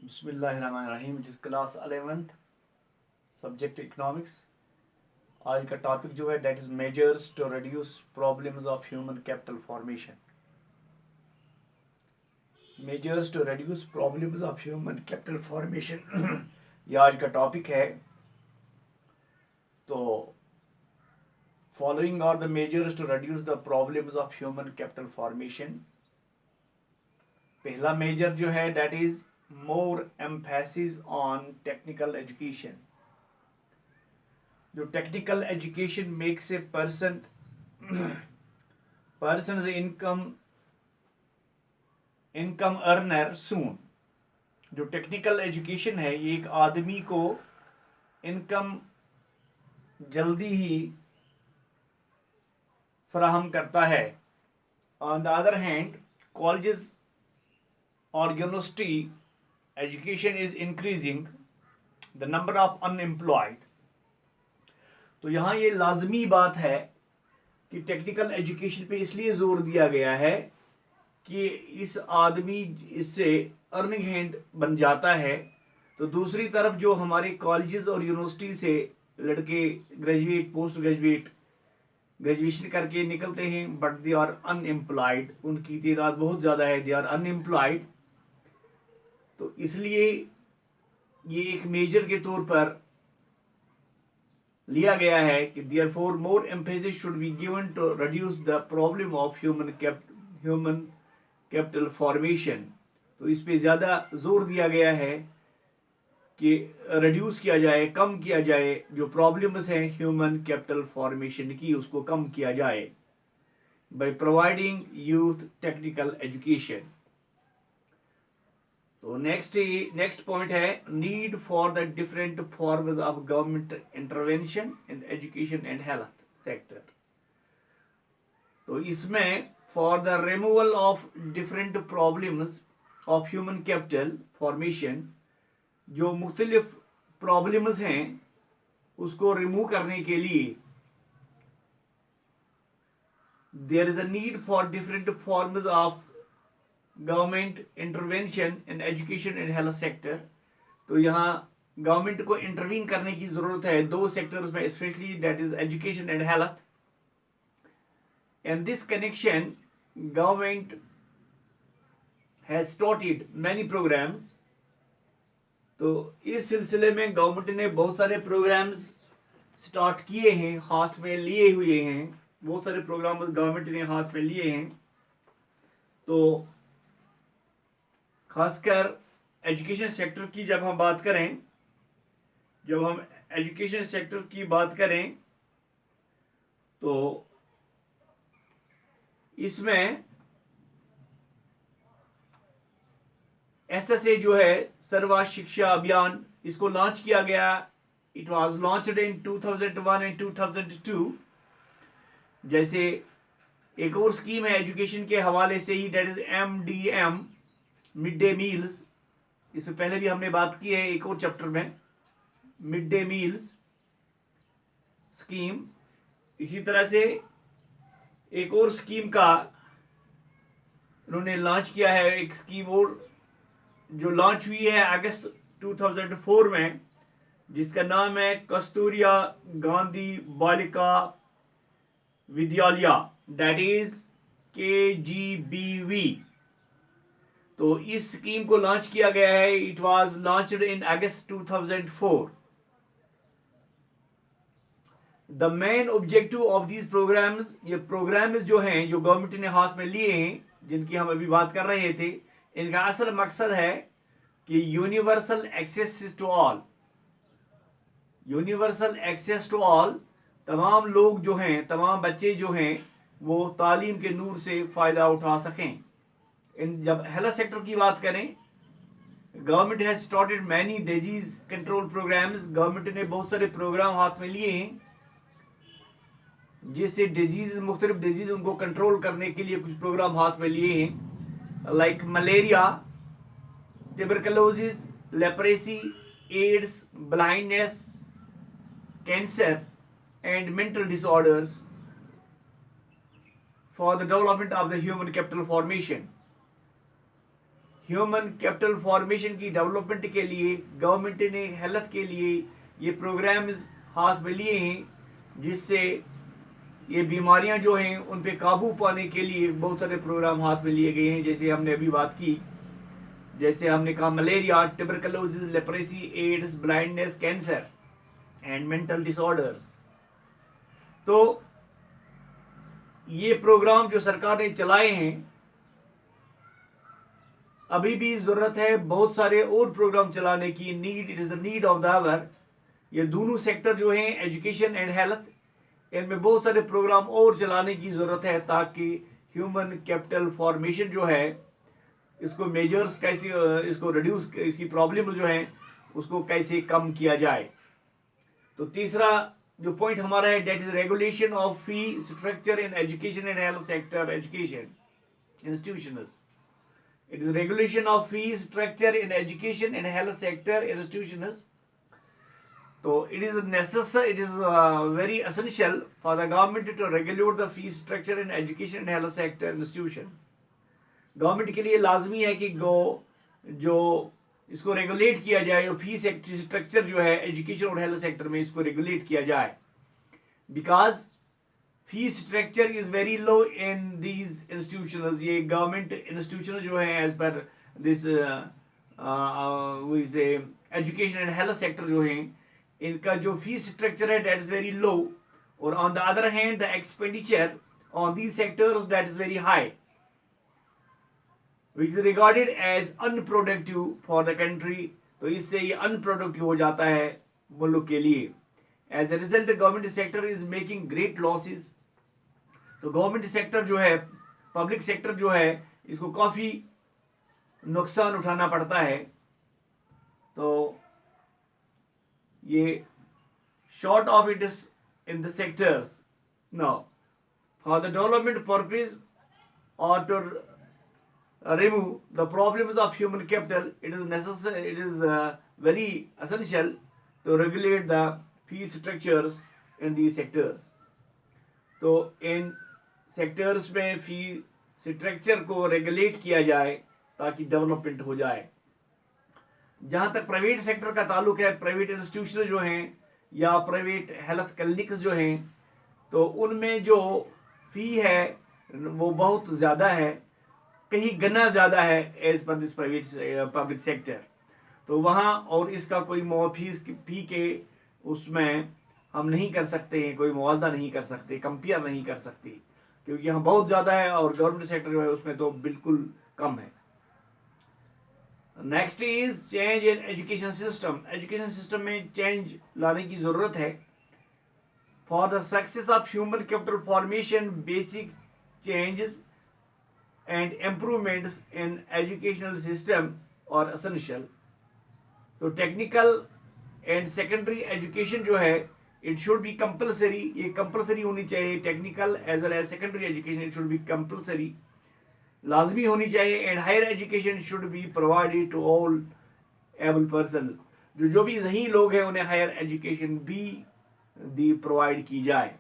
बिस्मिल्लाहिर्रहमानिर्रहीम। It is class 11th subject economics. आज का टॉपिक जो है that is measures to reduce problems of human capital formation. Measures to reduce problems of human capital formation ये आज का topic है। तो following are the measures to reduce the problems of human capital formation. पहला major जो है that is more emphasis on technical education. जो technical education makes a person's income earner soon. जो टेक्निकल एजुकेशन है ये एक आदमी को इनकम जल्दी ही फराहम करता है। On the other hand colleges और university education is increasing the number of unemployed. तो यहाँ ये लाजमी बात है कि टेक्निकल एजुकेशन पे इसलिए जोर दिया गया है कि इस आदमी इससे अर्निंग हैंड बन जाता है। तो दूसरी तरफ जो हमारे कॉलेजेस और यूनिवर्सिटी से लड़के ग्रेजुएट पोस्ट ग्रेजुएट ग्रेजुएशन करके निकलते हैं बट दे आर अनएम्प्लॉयड, उनकी तादाद बहुत ज़्यादा है, दे आर अनएम्प्लॉयड। तो इसलिए ये एक मेजर के तौर पर लिया गया है कि therefore more emphasis should be given to reduce the problem of human capital formation. तो इस पे ज़्यादा जोर दिया गया है कि रिड्यूस किया जाए, कम किया जाए, जो प्रॉब्लम्स हैं ह्यूमन कैपिटल फॉर्मेशन की उसको कम किया जाए by providing youth technical education. तो नेक्स्ट पॉइंट है need for the different forms of government intervention in education and health sector. तो इसमें for the removal of different problems of human capital formation, जो मुख्तलिफ प्रॉब्लम्स हैं उसको remove करने के लिए there is a need for different forms of government intervention in education and health sector. तो यहाँ गवर्नमेंट को इंटरवीन करने की जरूरत है दो सेक्टर्स में, specially that is education and health. In this connection, government has started many programs. तो इस सिलसिले में गवर्नमेंट ने बहुत सारे प्रोग्राम्स स्टार्ट किए हैं, हाथ में लिए हुए हैं। बहुत सारे प्रोग्राम गवर्नमेंट ने हाथ में लिए हैं। तो खासकर एजुकेशन सेक्टर की जब हम बात करें, जब हम एजुकेशन सेक्टर की बात करें तो इसमें एसएसए जो है सर्व शिक्षा अभियान, इसको लॉन्च किया गया। It was launched in 2001 and 2002। जैसे एक और स्कीम है एजुकेशन के हवाले से ही, that is MDM, mid day meals. इसमें पहले भी हमने बात की है एक और चैप्टर में, मिड डे मील्स स्कीम। इसी तरह से एक और स्कीम का उन्होंने लॉन्च किया है, एक स्कीम और जो लॉन्च हुई है अगस्त 2004 में, जिसका नाम है Kasturia Gandhi Balika Vidyalaya, that is KGBV। तो इस स्कीम को लॉन्च किया गया है। It was launched in August 2004। The main objective of these programs, ये प्रोग्राम्स जो हैं जो गवर्नमेंट ने हाथ में लिए हैं, जिनकी हम अभी बात कर रहे थे, इनका असल मकसद है कि universal access to all, universal access to all, तमाम लोग जो हैं, तमाम बच्चे जो हैं वो तालीम के नूर से फ़ायदा उठा सकें। जब हेल्थ सेक्टर की बात करें, government has started many disease control programs. Government ने बहुत सारे प्रोग्राम हाथ में लिए हैं जिससे डिजीज, मुख्तलिफ डिजीज उनको कंट्रोल करने के लिए कुछ प्रोग्राम हाथ में लिए हैं, like malaria, tuberculosis, leprosy, AIDS, blindness, cancer and mental disorders for the development of the human capital formation. Human capital formation की डेवलपमेंट के लिए गवर्नमेंट ने हेल्थ के लिए ये प्रोग्राम्स हाथ में लिए हैं, जिससे ये बीमारियां जो हैं उन पे काबू पाने के लिए बहुत सारे प्रोग्राम हाथ में लिए गए हैं। जैसे हमने अभी बात की, जैसे हमने कहा malaria, tuberculosis, leprosy, AIDS, blindness, cancer and mental disorders. तो ये प्रोग्राम जो सरकार ने चलाए हैं, अभी भी जरूरत है बहुत सारे और प्रोग्राम चलाने की। Need, it is the need of the hour. ये दोनों सेक्टर जो हैं, एजुकेशन एंड हेल्थ, इनमें बहुत सारे प्रोग्राम और चलाने की जरूरत है, ताकि ह्यूमन कैपिटल फॉर्मेशन जो है इसको मेजर्स कैसे, इसको रिड्यूस, इसकी प्रॉब्लम जो है उसको कैसे कम किया जाए। तो तीसरा जो पॉइंट हमारा है, that is regulation of fee structure in education and health sector education institutions. It is regulation of fee structure in education and health sector institutions. So it is necessary, it is very essential for the government to regulate the fee structure in education and health sector institutions. Government के लिए लाजमी है कि जो इसको regulate किया जाए, fee structure जो है एजुकेशन और हेल्थ सेक्टर में, इसको रेगुलेट किया जाए। Because fee structure is very low in these institutions. ये गवर्नमेंट इंस्टीट्यूशन जो है as per this education and health sector जो है, इनका जो फी स्ट्रक्चर है दैट इज वेरी लो, और on the other hand the expenditure on these sectors that is very high, which is regarded as unproductive for the country. तो इससे ये unproductive हो जाता है मुल्क के लिए। As a result government sector is making great losses. तो गवर्नमेंट सेक्टर जो है, पब्लिक सेक्टर जो है, इसको काफी नुकसान उठाना पड़ता है। तो ये short of it is in the sectors now for the development purpose और to remove the problems of human capital, it is necessary, it is very essential to regulate the fee structures in these sectors. तो इन sectors में fee structure को regulate किया जाए ताकि development हो जाए। जहां तक प्राइवेट सेक्टर का ताल्लुक है, प्राइवेट इंस्टीट्यूशन जो हैं या प्राइवेट हेल्थ क्लिनिक्स जो हैं, तो उनमें जो फी है वो बहुत ज़्यादा है, कहीं गना ज़्यादा है as per this private public sector. तो वहाँ और इसका कोई फीस फी के उसमें हम नहीं कर सकते हैं, कोई मुआवजा नहीं कर सकते, कंपेयर नहीं कर सकते, क्योंकि यहाँ बहुत ज़्यादा है और गवर्नमेंट सेक्टर जो है उसमें तो बिल्कुल कम है। Next is change in education system. Education system में चेंज लाने की ज़रूरत है। For the success of human capital formation, basic changes and improvements in educational system are essential. तो टेक्निकल एंड सेकेंडरी एजुकेशन जो है इट शुड बी कंपलसरी, ये compulsory होनी चाहिए। Technical as well as secondary education it should be compulsory, लाजमी होनी चाहिए। And higher education should be provided to all able person. जो भी सही लोग हैं उन्हें हायर एजुकेशन भी दी प्रोवाइड की जाए।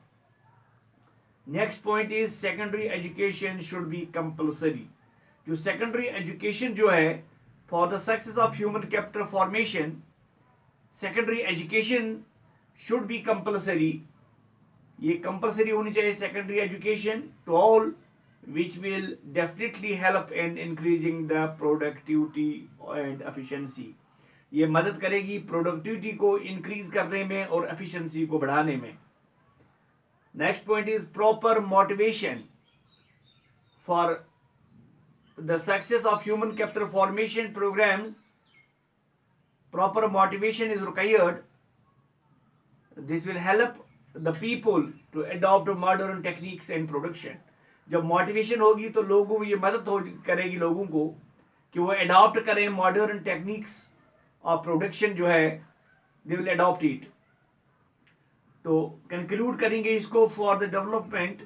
Next point is secondary education should be compulsory. जो सेकेंडरी एजुकेशन जो है for the success of human capital formation, secondary education should be compulsory. ये कंपलसरी होनी चाहिए secondary education to all, which will definitely help in increasing the productivity and efficiency. ये मदद करेगी productivity को इंक्रीज करने में और एफिशिएंसी को बढ़ाने में। Next point is proper motivation for the success of human capital formation programs. Proper motivation is required. This will help the people to adopt modern techniques and production. जब motivation होगी तो लोगों ये मदद करेगी लोगों को कि वो अडॉप्ट करें मॉडर्न टेक्निक्स और प्रोडक्शन जो है, दे विल अडॉप्ट इट। तो कंक्लूड करेंगे इसको, for the development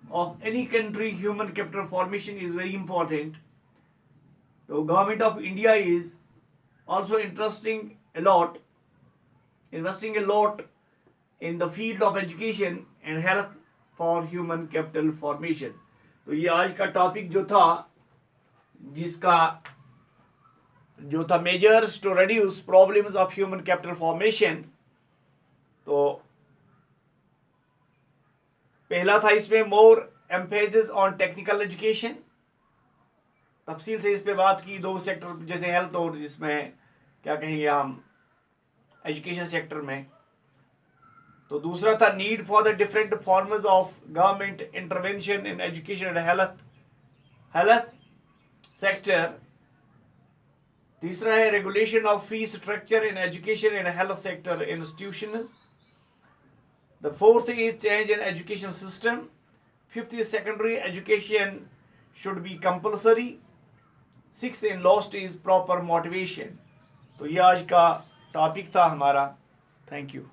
of any country human capital formation is very important. तो government of India is also investing a lot in the field of education and health for human capital formation. तो ये आज का topic जो था, जिसका जो था measures to reduce problems of human capital formation, तो पहला था इसमें more emphasis on technical education, तफसील से इस पे बात की, दो सेक्टर जैसे हेल्थ और जिसमें क्या कहेंगे हम एजुकेशन सेक्टर में। तो दूसरा था need for the different forms of government intervention in education and health sector. तीसरा है regulation of fee structure in education and health sector institutions. The fourth is change in education system. Fifth is secondary education should B compulsory. Sixth in last is proper motivation. तो ये आज का topic था हमारा। Thank you.